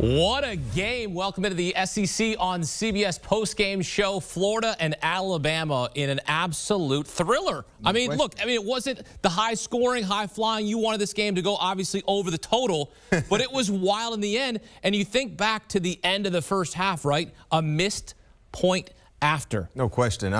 What a game. Welcome into the SEC on CBS postgame show. Florida and Alabama in an absolute thriller. Look, it wasn't the high scoring, high flying. You wanted this game to go obviously over the total, but it was wild in the end. And you think back to the end of the first half, right? A missed point after. No question.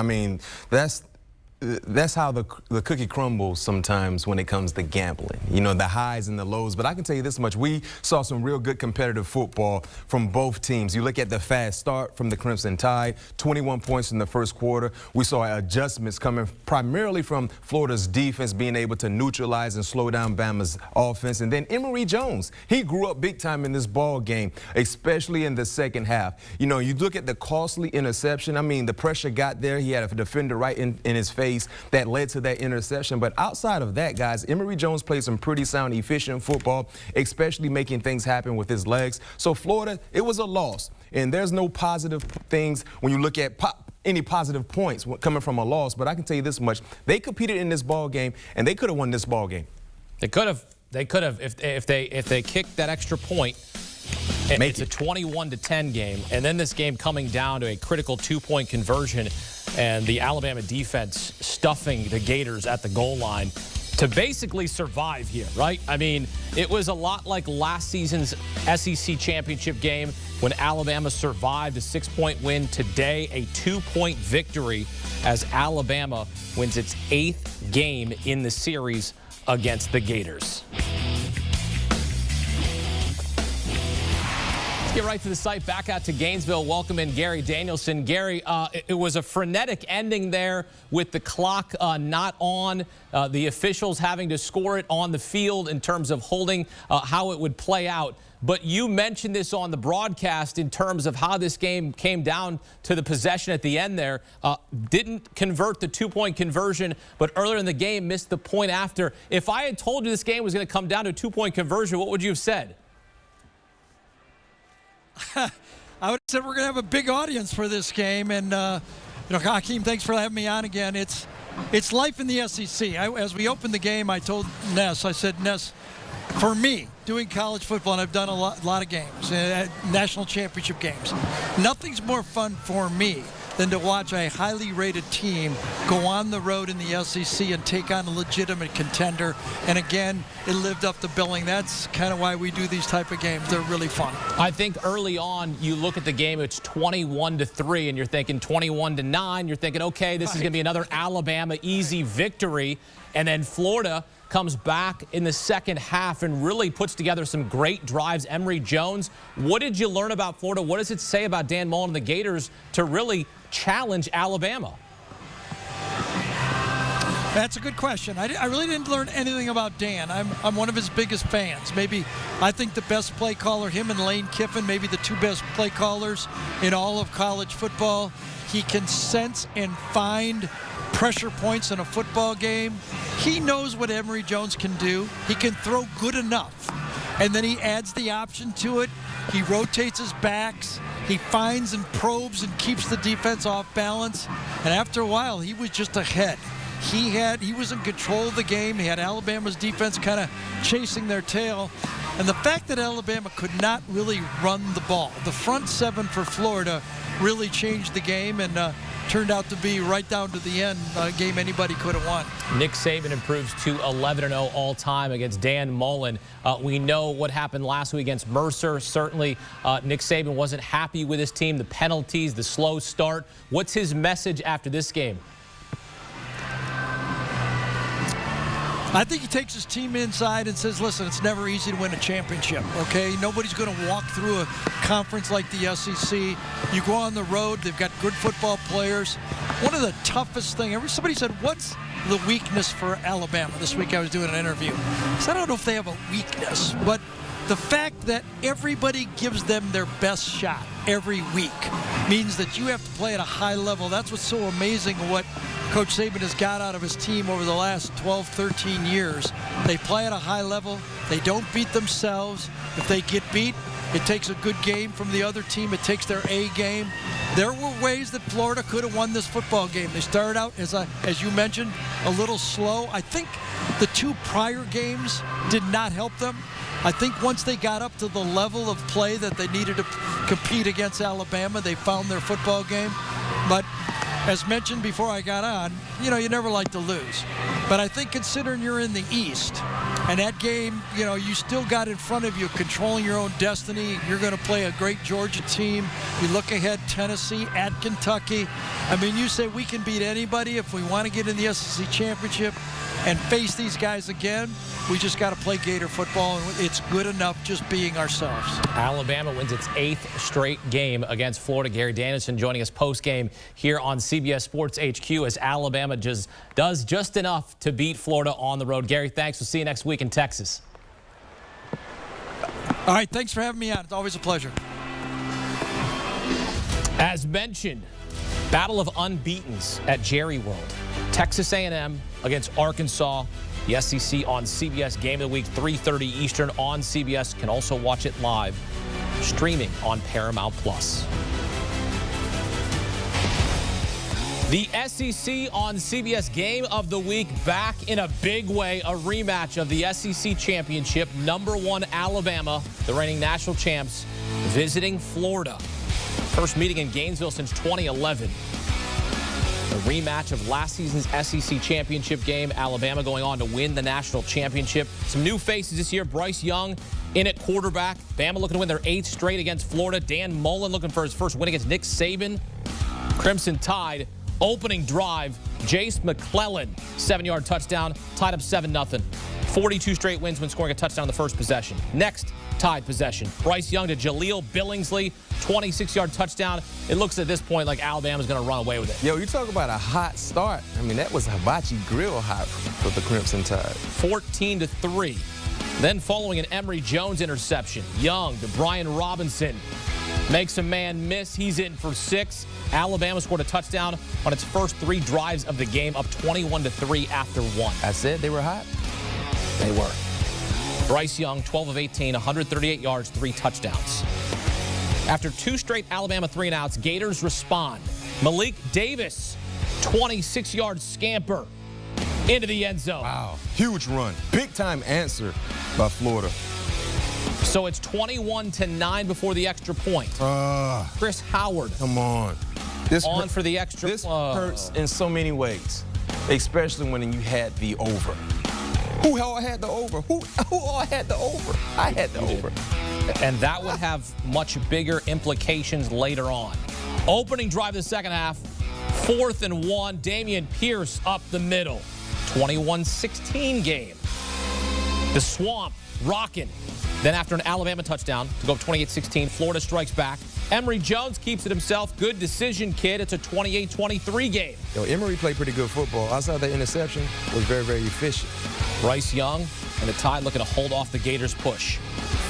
That's how the cookie crumbles sometimes when it comes to gambling. You know, the highs and the lows. But I can tell you this much. We saw some real good competitive football from both teams. You look at the fast start from the Crimson Tide, 21 points in the first quarter. We saw adjustments coming primarily from Florida's defense being able to neutralize and slow down Bama's offense. And then Emory Jones, he grew up big time in this ball game, especially in the second half. You know, you look at the costly interception. The pressure got there. He had a defender right in his face that led to that interception. But outside of that, guys, Emory Jones played some pretty sound, efficient football, especially making things happen with his legs. So Florida, it was a loss. And there's no positive things when you look at any positive points coming from a loss. But I can tell you this much. They competed in this ball game, and they could have won this ball game. They could have. They could have if they kicked that extra point. It's a 21-10 game, and then this game coming down to a critical 2-point conversion, and the Alabama defense stuffing the Gators at the goal line to basically survive here, right? It was a lot like last season's SEC championship game when Alabama survived a 6-point win. Today, a 2-point victory as Alabama wins its 8th game in the series against the Gators. Get right to the site, back out to Gainesville. Welcome in Gary Danielson. Gary, it was a frenetic ending there with the clock not on, the officials having to score it on the field in terms of holding how it would play out. But you mentioned this on the broadcast in terms of how this game came down to the possession at the end there. Didn't convert the 2-point conversion, but earlier in the game missed the point after. If I had told you this game was going to come down to a 2-point conversion, what would you have said? I would have said we're going to have a big audience for this game. And, Hakeem, thanks for having me on again. It's life in the SEC. As we opened the game, I told Ness, I said, Ness, for me, doing college football, and I've done a lot of games, national championship games, nothing's more fun for me than to watch a highly rated team go on the road in the SEC and take on a legitimate contender. And again, it lived up to billing. That's kind of why we do these type of games. They're really fun. I think early on, you look at the game, it's 21-3, and you're thinking 21-9. You're thinking, okay, this is going to be another Alabama easy victory. And then Florida comes back in the second half and really puts together some great drives. Emory Jones, what did you learn about Florida? What does it say about Dan Mullen and the Gators to really challenge Alabama? That's a good question. I really didn't learn anything about Dan. I'm one of his biggest fans. I think the best play caller, him and Lane Kiffin, maybe the two best play callers in all of college football. He can sense and find pressure points in a football game. He knows what Emory Jones can do. He can throw good enough. And then he adds the option to it. He rotates his backs. He finds and probes and keeps the defense off balance. And after a while, he was just ahead. He was in control of the game. He had Alabama's defense kind of chasing their tail. And the fact that Alabama could not really run the ball, the front seven for Florida really changed the game and turned out to be right down to the end a game anybody could have won. Nick Saban improves to 11-0 all-time against Dan Mullen. We know what happened last week against Mercer. Certainly, Nick Saban wasn't happy with his team, the penalties, the slow start. What's his message after this game? I think he takes his team inside and says, listen, it's never easy to win a championship, okay? Nobody's going to walk through a conference like the SEC. You go on the road, they've got good football players. One of the toughest things, somebody said, what's the weakness for Alabama? This week I was doing an interview. So I don't know if they have a weakness, but the fact that everybody gives them their best shot every week means that you have to play at a high level. That's what's so amazing what Coach Saban has got out of his team over the last 12, 13 years. They play at a high level. They don't beat themselves. If they get beat, it takes a good game from the other team. It takes their A game. There were ways that Florida could have won this football game. They started out, as you mentioned, a little slow. I think the 2 prior games did not help them. I think once they got up to the level of play that they needed to compete against Alabama, they found their football game. But as mentioned before I got on, you never like to lose. But I think considering you're in the East, and that game, you still got in front of you controlling your own destiny. You're going to play a great Georgia team. You look ahead, Tennessee at Kentucky. I mean, you say we can beat anybody if we want to get in the SEC championship and face these guys again. We just got to play Gator football, and it's good enough just being ourselves. Alabama wins its 8th straight game against Florida. Gary Danielson joining us post-game here on CBS Sports HQ as Alabama does just enough to beat Florida on the road. Gary, thanks. We'll see you next week in Texas. All right, thanks for having me on. It's always a pleasure. As mentioned, battle of unbeatens at Jerry World. Texas A&M against Arkansas. The SEC on CBS Game of the Week, 3:30 Eastern on CBS. Can also watch it live, streaming on Paramount+. The SEC on CBS Game of the Week back in a big way. A rematch of the SEC Championship. #1 Alabama, the reigning national champs, visiting Florida. First meeting in Gainesville since 2011. A rematch of last season's SEC championship game. Alabama going on to win the national championship. Some new faces this year. Bryce Young in at quarterback. Bama looking to win their 8th straight against Florida. Dan Mullen looking for his first win against Nick Saban. Crimson Tide opening drive. Jace McClellan, 7-yard touchdown, tied up 7-0. 42 straight wins when scoring a touchdown on the first possession. Next Tide possession. Bryce Young to Jaleel Billingsley, 26-yard touchdown. It looks at this point like Alabama's going to run away with it. Yo, you talk about a hot start. I mean, that was hibachi grill hot for the Crimson Tide. 14-3. Then following an Emory Jones interception, Young to Brian Robinson. Makes a man miss. He's in for 6. Alabama scored a touchdown on its first 3 drives of the game, up 21-3 after 1. I said they were hot. They were. Bryce Young, 12 of 18, 138 yards, 3 touchdowns. After 2 straight Alabama 3-and-outs, Gators respond. Malik Davis, 26-yard scamper into the end zone. Wow, huge run. Big-time answer by Florida. So it's 21-9 before the extra point. Chris Howard. Come on. For the extra. This hurts in so many ways, especially when you had the over. Who all had the over? Who all had the over? I had the over. And that would have much bigger implications later on. Opening drive of the second half, 4th and 1. Dameon Pierce up the middle. 21-16 game. The Swamp rocking. Then after an Alabama touchdown to go up 28-16, Florida strikes back. Emory Jones keeps it himself. Good decision, kid. It's a 28-23 game. Yo, Emory played pretty good football. Outside that interception, was very, very efficient. Bryce Young and the Tide looking to hold off the Gators' push.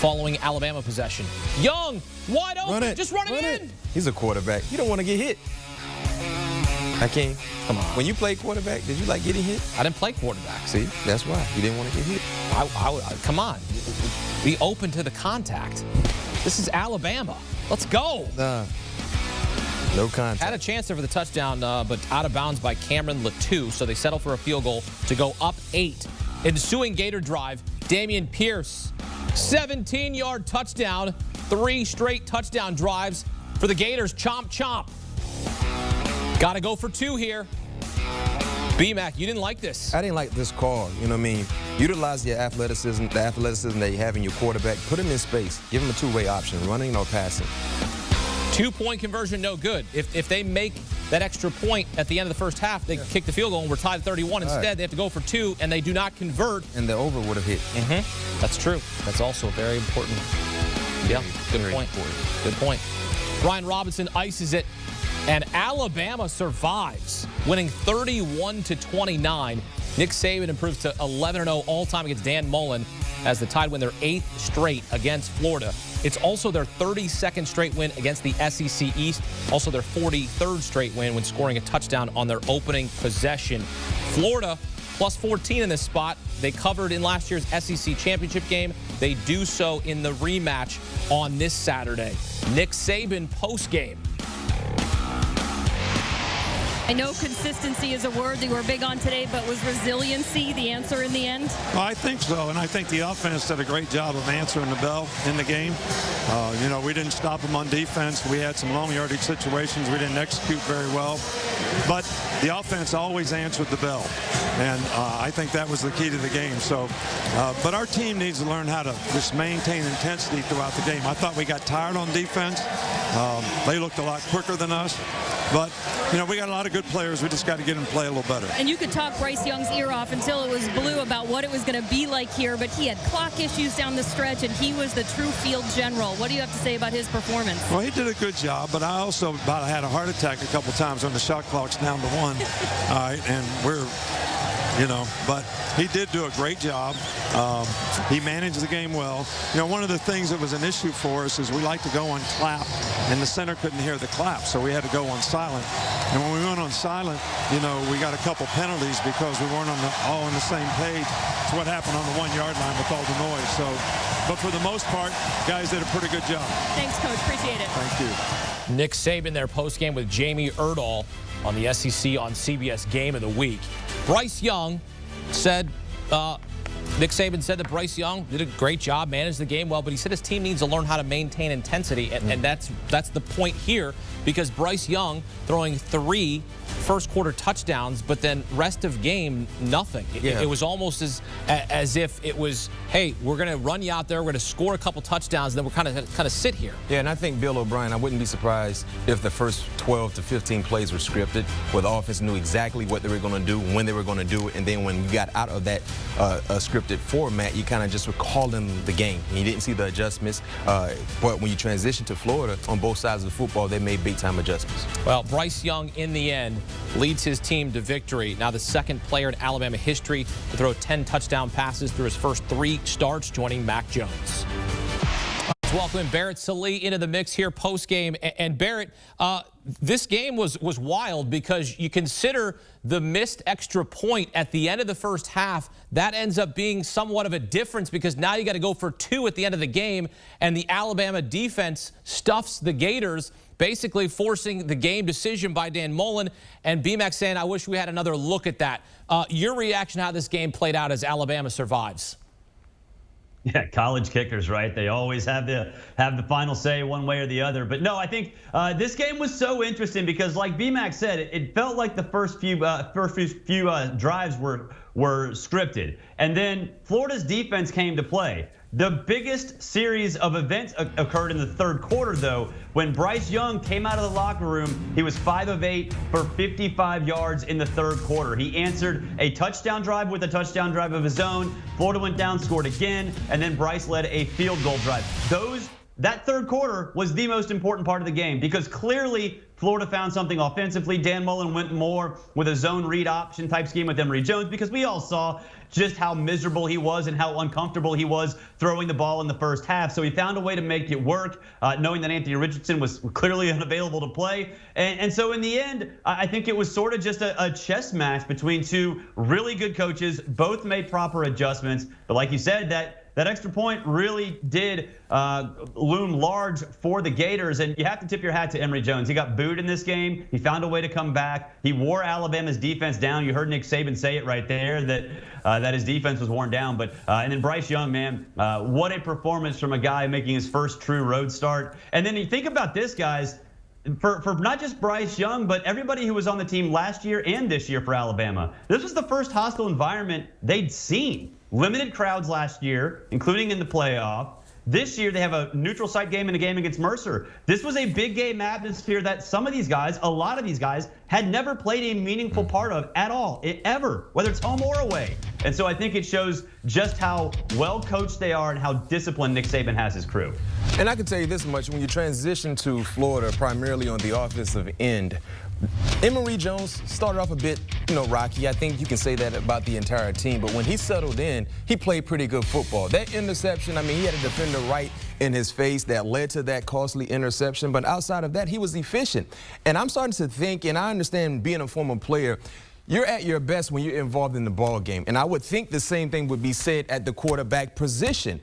Following Alabama possession. Young, wide open. Just run it in. He's a quarterback. You don't want to get hit. Hakeem, come on. When you played quarterback, did you like getting hit? I didn't play quarterback. See, that's why. You didn't want to get hit. Come on. Be open to the contact. This is Alabama. Let's go. No contact. Had a chance there for the touchdown, but out of bounds by Cameron Latou, so they settle for a field goal to go up 8. Ensuing Gator drive, Dameon Pierce, 17-yard touchdown, 3 straight touchdown drives for the Gators. Chomp, chomp. Got to go for 2 here. B-Mac, you didn't like this. I didn't like this call. You know what I mean? Utilize your athleticism, the athleticism that you have in your quarterback. Put him in space. Give him a 2-way option, running or passing. 2-point conversion, no good. If they make that extra point at the end of the first half, they kick the field goal and we're tied at 31. Instead, they have to go for 2, and they do not convert. And the over would have hit. That's true. That's also very important. Yeah, good point. Good point. Brian Robinson ices it, and Alabama survives, winning 31-29. Nick Saban improves to 11-0 all-time against Dan Mullen as the Tide win their 8th straight against Florida. It's also their 32nd straight win against the SEC East. Also their 43rd straight win when scoring a touchdown on their opening possession. Florida plus 14 in this spot. They covered in last year's SEC championship game. They do so in the rematch on this Saturday. Nick Saban post-game. I know consistency is a word that we're big on today, but was resiliency the answer in the end? Well, I think so, and I think the offense did a great job of answering the bell in the game. You know, we didn't stop them on defense. We had some long yardage situations. We didn't execute very well. But the offense always answered the bell, and I think that was the key to the game. So, but our team needs to learn how to just maintain intensity throughout the game. I thought we got tired on defense. They looked a lot quicker than us. But, you know, we got a lot of good players. We just got to get them to play a little better. And you could talk Bryce Young's ear off until it was blue about what it was going to be like here, but he had clock issues down the stretch, and he was the true field general. What do you have to say about his performance? Well, he did a good job, but I also about had a heart attack a couple times when the shot clock's down to 1. All right, and we're, you know, but he did do a great job. He managed the game well. You know, one of the things that was an issue for us is we like to go on clap, and the center couldn't hear the clap, so we had to go on silent. And when we went on silent, you know, we got a couple penalties because we weren't all on the same page. It's what happened on the 1-yard line with all the noise. So, but for the most part, guys did a pretty good job. Thanks, Coach. Appreciate it. Thank you. Nick Saban, their postgame with Jamie Erdahl on the SEC on CBS Game of the Week. Bryce Young said, Nick Saban said that Bryce Young did a great job, managed the game well, but he said his team needs to learn how to maintain intensity, and that's the point here, because Bryce Young throwing 3 first-quarter touchdowns, but then rest of game, nothing. It was almost as if it was, hey, we're going to run you out there, we're going to score a couple touchdowns, and then we're kind of sit here. Yeah, and I think Bill O'Brien, I wouldn't be surprised if the first 12 to 15 plays were scripted, where the offense knew exactly what they were going to do, when they were going to do it, and then when we got out of that scripted format, you kind of just were calling the game. And you didn't see the adjustments, but when you transition to Florida, on both sides of the football, they made big-time adjustments. Well, Bryce Young, in the end, leads his team to victory. Now the second player in Alabama history to throw 10 touchdown passes through his first 3 starts, joining Mac Jones. Let's welcome Barrett Sallee into the mix here post-game. And Barrett, this game was wild because you consider the missed extra point at the end of the first half. That ends up being somewhat of a difference because now you got to go for 2 at the end of the game, and the Alabama defense stuffs the Gators, basically forcing the game decision by Dan Mullen, and BMAC saying, I wish we had another look at that. Your reaction to how this game played out as Alabama survives? Yeah, college kickers, right? They always have the final say one way or the other. But no, I think this game was so interesting because, like BMAC said, it felt like the first few drives were scripted, and then Florida's defense came to play. The biggest series of events occurred in the third quarter, though, when Bryce Young came out of the locker room. He was 5 of 8 for 55 yards in the third quarter. He answered a touchdown drive with a touchdown drive of his own. Florida went down, scored again, and then Bryce led a field goal drive. That third quarter was the most important part of the game because clearly Florida found something offensively. Dan Mullen went more with a zone read option type scheme with Emory Jones because we all saw just how miserable he was and how uncomfortable he was throwing the ball in the first half. So he found a way to make it work, knowing that Anthony Richardson was clearly unavailable to play. And so in the end, I think it was sort of just a chess match between 2 really good coaches. Both made proper adjustments. But like you said, that extra point really did loom large for the Gators, and you have to tip your hat to Emory Jones. He got booed in this game. He found a way to come back. He wore Alabama's defense down. You heard Nick Saban say it right there that his defense was worn down. But and then Bryce Young, man, what a performance from a guy making his first true road start. And then you think about this, guys. For not just Bryce Young, but everybody who was on the team last year and this year for Alabama. This was the first hostile environment they'd seen. Limited crowds last year, including in the playoff. This year, they have a neutral site game and a game against Mercer. This was a big game atmosphere that some of these guys, a lot of these guys, had never played a meaningful part of at all, ever, whether it's home or away. And so I think it shows just how well coached they are and how disciplined Nick Saban has his crew. And I can tell you this much, when you transition to Florida, primarily on the offensive end, Emory Jones started off a bit Rocky, I think you can say that about the entire team. But when he settled in, he played pretty good football. That interception, I mean, he had a defender right in his face that led to that costly interception. But outside of that, he was efficient. And I'm starting to think, and I understand being a former player, you're at your best when you're involved in the ball game. And I would think the same thing would be said at the quarterback position.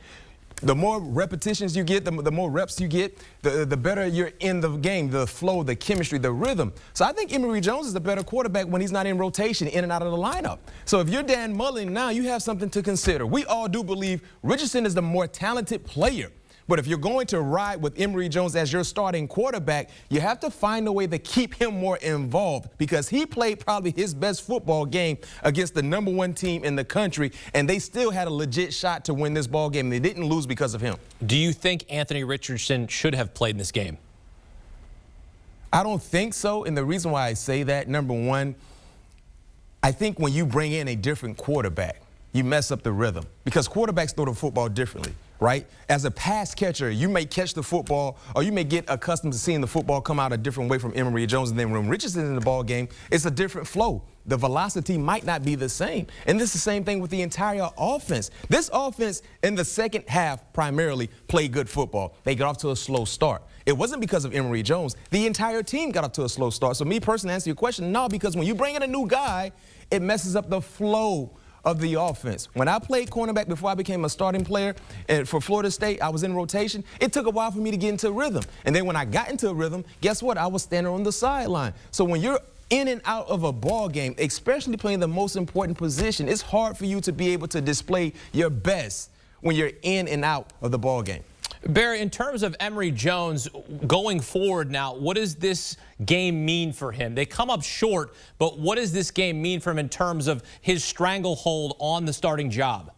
The more repetitions you get, the more reps you get, the better you're in the game, the flow, the chemistry, the rhythm. So I think Emory Jones is a better quarterback when he's not in rotation, in and out of the lineup. So if you're Dan Mullen now, you have something to consider. We all do believe Richardson is the more talented player. But if you're going to ride with Emory Jones as your starting quarterback, you have to find a way to keep him more involved, because he played probably his best football game against the #1 team in the country, and they still had a legit shot to win this ball game. They didn't lose because of him. Do you think Anthony Richardson should have played in this game? I don't think so, and the reason why I say that, number one, I think when you bring in a different quarterback, you mess up the rhythm, because quarterbacks throw the football differently. Right? As a pass catcher, you may catch the football, or you may get accustomed to seeing the football come out a different way from Emory Jones. And then when Richardson in the ball game, it's a different flow. The velocity might not be the same. And this is the same thing with the entire offense. This offense in the second half primarily played good football. They got off to a slow start. It wasn't because of Emory Jones. The entire team got off to a slow start. So me personally, to answer your question, no, because when you bring in a new guy, it messes up the flow of the offense. When I played cornerback before I became a starting player for Florida State, I was in rotation. It took a while for me to get into a rhythm. And then when I got into a rhythm, guess what? I was standing on the sideline. So when you're in and out of a ball game, especially playing the most important position, it's hard for you to be able to display your best when you're in and out of the ball game. Barry, in terms of Emory Jones going forward now, what does this game mean for him? They come up short, but what does this game mean for him in terms of his stranglehold on the starting job?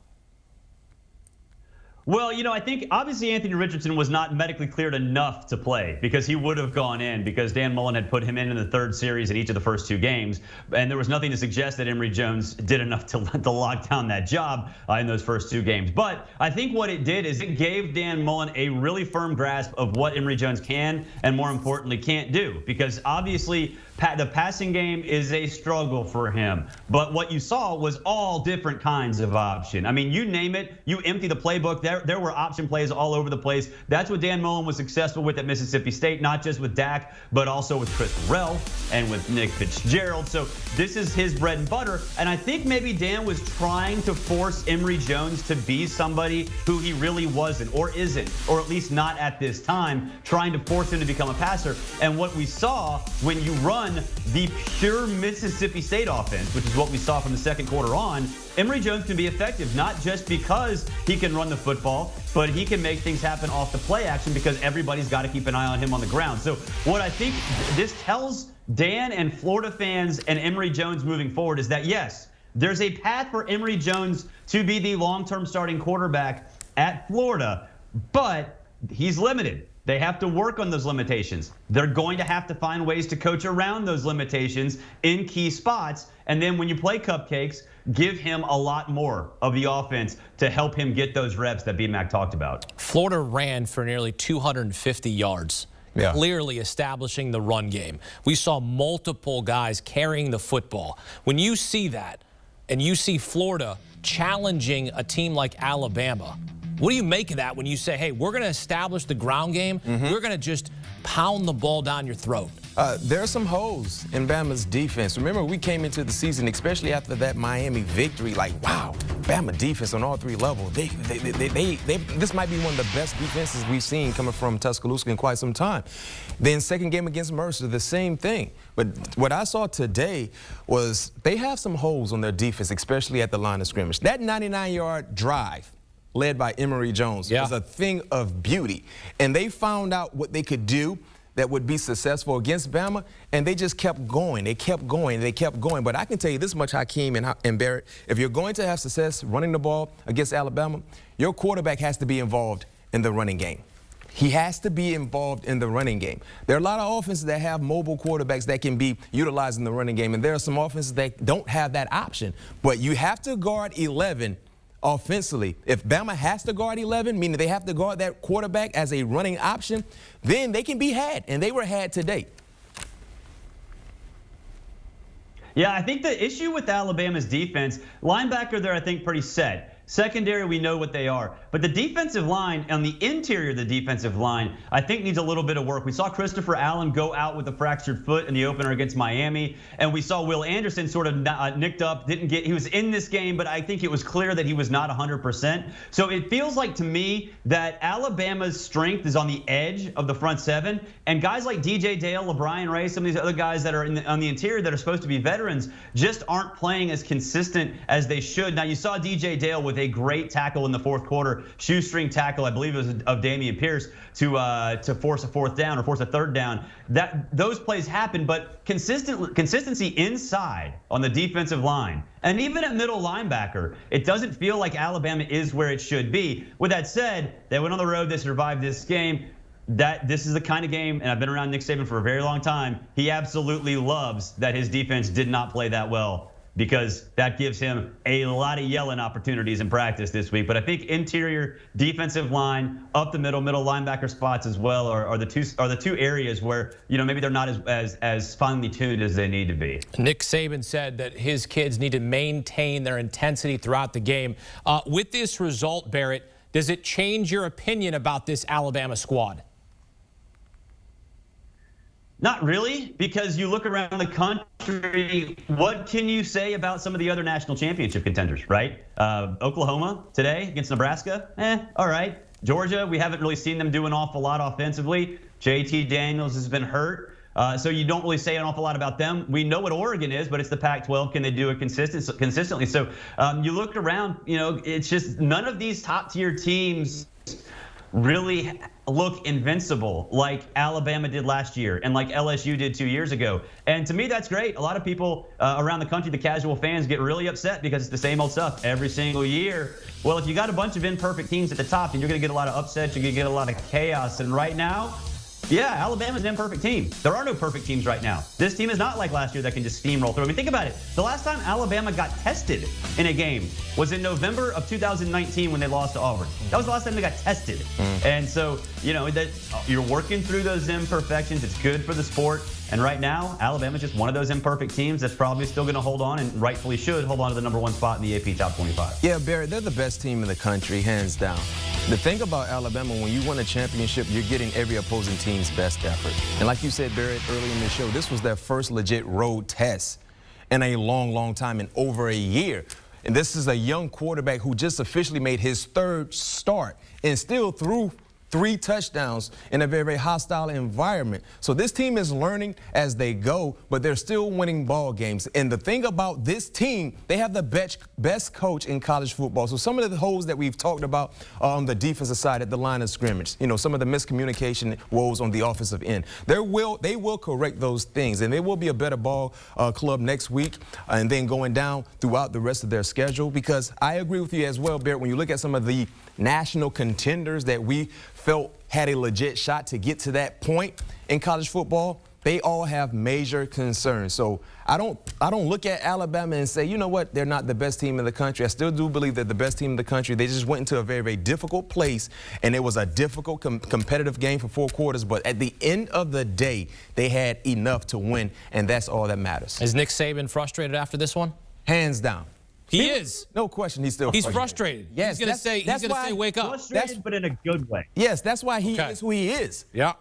Well, I think obviously Anthony Richardson was not medically cleared enough to play, because he would have gone in, because Dan Mullen had put him in the third series in each of the first 2 games. And there was nothing to suggest that Emory Jones did enough to lock down that job in those first 2 games. But I think what it did is it gave Dan Mullen a really firm grasp of what Emory Jones can, and more importantly, can't do. Because obviously the passing game is a struggle for him. But what you saw was all different kinds of option. I mean, you name it, you empty the playbook. There were option plays all over the place. That's what Dan Mullen was successful with at Mississippi State, not just with Dak, but also with Chris Burrell and with Nick Fitzgerald. So this is his bread and butter. And I think maybe Dan was trying to force Emory Jones to be somebody who he really wasn't, or isn't, or at least not at this time, trying to force him to become a passer. And what we saw when you run the pure Mississippi State offense, which is what we saw from the second quarter on, Emory Jones can be effective, not just because he can run the football, but he can make things happen off the play action, because everybody's got to keep an eye on him on the ground. So what I think this tells Dan and Florida fans and Emory Jones moving forward is that, yes, there's a path for Emory Jones to be the long-term starting quarterback at Florida, but he's limited. They have to work on those limitations. They're going to have to find ways to coach around those limitations in key spots. And then when you play cupcakes, give him a lot more of the offense to help him get those reps that BMAC talked about. Florida ran for nearly 250 yards. Yeah. Clearly establishing the run game. We saw multiple guys carrying the football. When you see that, and you see Florida challenging a team like Alabama, what do you make of that when you say, hey, we're going to establish the ground game, we're going to just pound the ball down your throat? There are some holes in Bama's defense. Remember, we came into the season, especially after that Miami victory, like, wow, Bama defense on all 3 levels. This might be one of the best defenses we've seen coming from Tuscaloosa in quite some time. Then second game against Mercer, the same thing. But what I saw today was they have some holes on their defense, especially at the line of scrimmage. That 99-yard drive led by Emory Jones was a thing of beauty. And they found out what they could do that would be successful against Bama, and they just kept going. They kept going. They kept going. But I can tell you this much, Hakeem and Barrett, if you're going to have success running the ball against Alabama, your quarterback has to be involved in the running game. He has to be involved in the running game. There are a lot of offenses that have mobile quarterbacks that can be utilized in the running game, and there are some offenses that don't have that option. But you have to guard 11 offensively. If Bama has to guard 11, meaning they have to guard that quarterback as a running option, then they can be had, and they were had today. Yeah, I think the issue with Alabama's defense, linebacker there, I think, pretty set. Secondary, we know what they are. But the defensive line, on the interior of the defensive line, I think needs a little bit of work. We saw Christopher Allen go out with a fractured foot in the opener against Miami. And we saw Will Anderson sort of nicked up, he was in this game, but I think it was clear that he was not 100%. So it feels like to me that Alabama's strength is on the edge of the front seven. And guys like DJ Dale, LeBron Ray, some of these other guys that are on the interior that are supposed to be veterans just aren't playing as consistent as they should. Now, you saw DJ Dale with a great tackle in the fourth quarter, shoestring tackle, I believe it was of Damian Pierce, to force a fourth down or force a third down. Those plays happen, but consistency inside on the defensive line and even at middle linebacker, it doesn't feel like Alabama is where it should be. With that said, they went on the road, they survived this game. This is the kind of game, and I've been around Nick Saban for a very long time, he absolutely loves that his defense did not play that well, because that gives him a lot of yelling opportunities in practice this week. But I think interior defensive line, up the middle linebacker spots as well are the two areas where, maybe they're not as finely tuned as they need to be. Nick Saban said that his kids need to maintain their intensity throughout the game. With this result, Barrett, does it change your opinion about this Alabama squad? Not really, because you look around the country, what can you say about some of the other national championship contenders, right? Oklahoma today against Nebraska, all right. Georgia, we haven't really seen them do an awful lot offensively. JT Daniels has been hurt, so you don't really say an awful lot about them. We know what Oregon is, but it's the Pac-12. Can they do it consistently? So you look around, it's just none of these top-tier teams really look invincible like Alabama did last year and like LSU did 2 years ago. And to me, that's great. A lot of people around the country, the casual fans, get really upset because it's the same old stuff every single year. Well, if you got a bunch of imperfect teams at the top, then you're going to get a lot of upsets. You're going to get a lot of chaos. And right now, yeah, Alabama's an imperfect team. There are no perfect teams right now. This team is not like last year that can just steamroll through. I mean, think about it. The last time Alabama got tested in a game was in November of 2019 when they lost to Auburn. That was the last time they got tested. And so, that you're working through those imperfections. It's good for the sport. And right now, Alabama's just one of those imperfect teams that's probably still going to hold on, and rightfully should hold on to the #1 spot in the AP Top 25. Yeah, Barrett, they're the best team in the country, hands down. The thing about Alabama, when you win a championship, you're getting every opposing team's best effort. And like you said, Barrett, earlier in the show, this was their first legit road test in a long, long time, in over a year. And this is a young quarterback who just officially made his third start and still threw 3 touchdowns in a very, very hostile environment. So this team is learning as they go, but they're still winning ball games. And the thing about this team, they have the best coach in college football. So some of the holes that we've talked about on the defensive side at the line of scrimmage, some of the miscommunication woes on the offensive end, they will correct those things, and they will be a better ball club next week and then going down throughout the rest of their schedule. Because I agree with you as well, Barrett, when you look at some of the national contenders that we felt had a legit shot to get to that point in college football, they all have major concerns. So I don't look at Alabama and say, you know what, they're not the best team in the country. I still do believe they're the best team in the country. They just went into a very, very difficult place, and it was a difficult competitive game for 4 quarters. But at the end of the day, they had enough to win, and that's all that matters. Is Nick Saban frustrated after this one? Hands down. He is. No question, he's frustrated. Yes, he's going to say, wake up. Frustrated, but in a good way. Yes, that's why he is who he is. Yeah.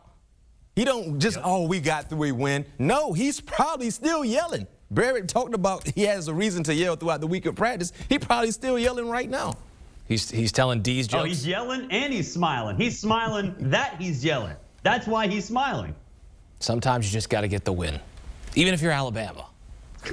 He don't just, we got through, we win. No, he's probably still yelling. Barrett talked about he has a reason to yell throughout the week of practice. He probably still yelling right now. He's telling D's jokes. Oh, he's yelling and he's smiling. He's smiling that he's yelling. That's why he's smiling. Sometimes you just got to get the win, even if you're Alabama.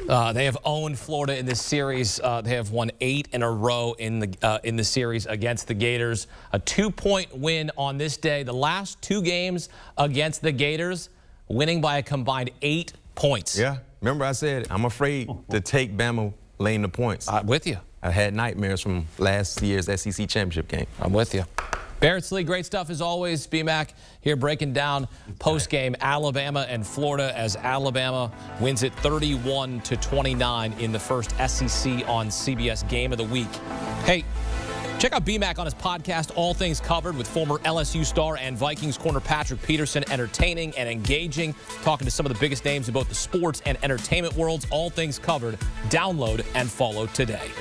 They have owned Florida in this series. They have won 8 in a row in the series against the Gators. A 2-point win on this day. The last 2 games against the Gators, winning by a combined 8 points. Yeah, remember I said I'm afraid to take Bama laying the points. I'm with you. I had nightmares from last year's SEC championship game. I'm with you. Barrett Slee, great stuff as always. BMAC here breaking down post-game Alabama and Florida as Alabama wins it 31-29 in the first SEC on CBS Game of the Week. Hey, Check out BMAC on his podcast, All Things Covered, with former LSU star and Vikings corner Patrick Peterson. Entertaining and engaging, talking to some of the biggest names in both the sports and entertainment worlds. All Things Covered. Download and follow today.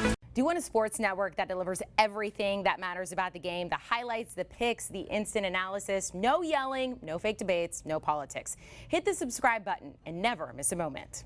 Do you want a sports network that delivers everything that matters about the game? The highlights, the picks, the instant analysis, no yelling, no fake debates, no politics. Hit the subscribe button and never miss a moment.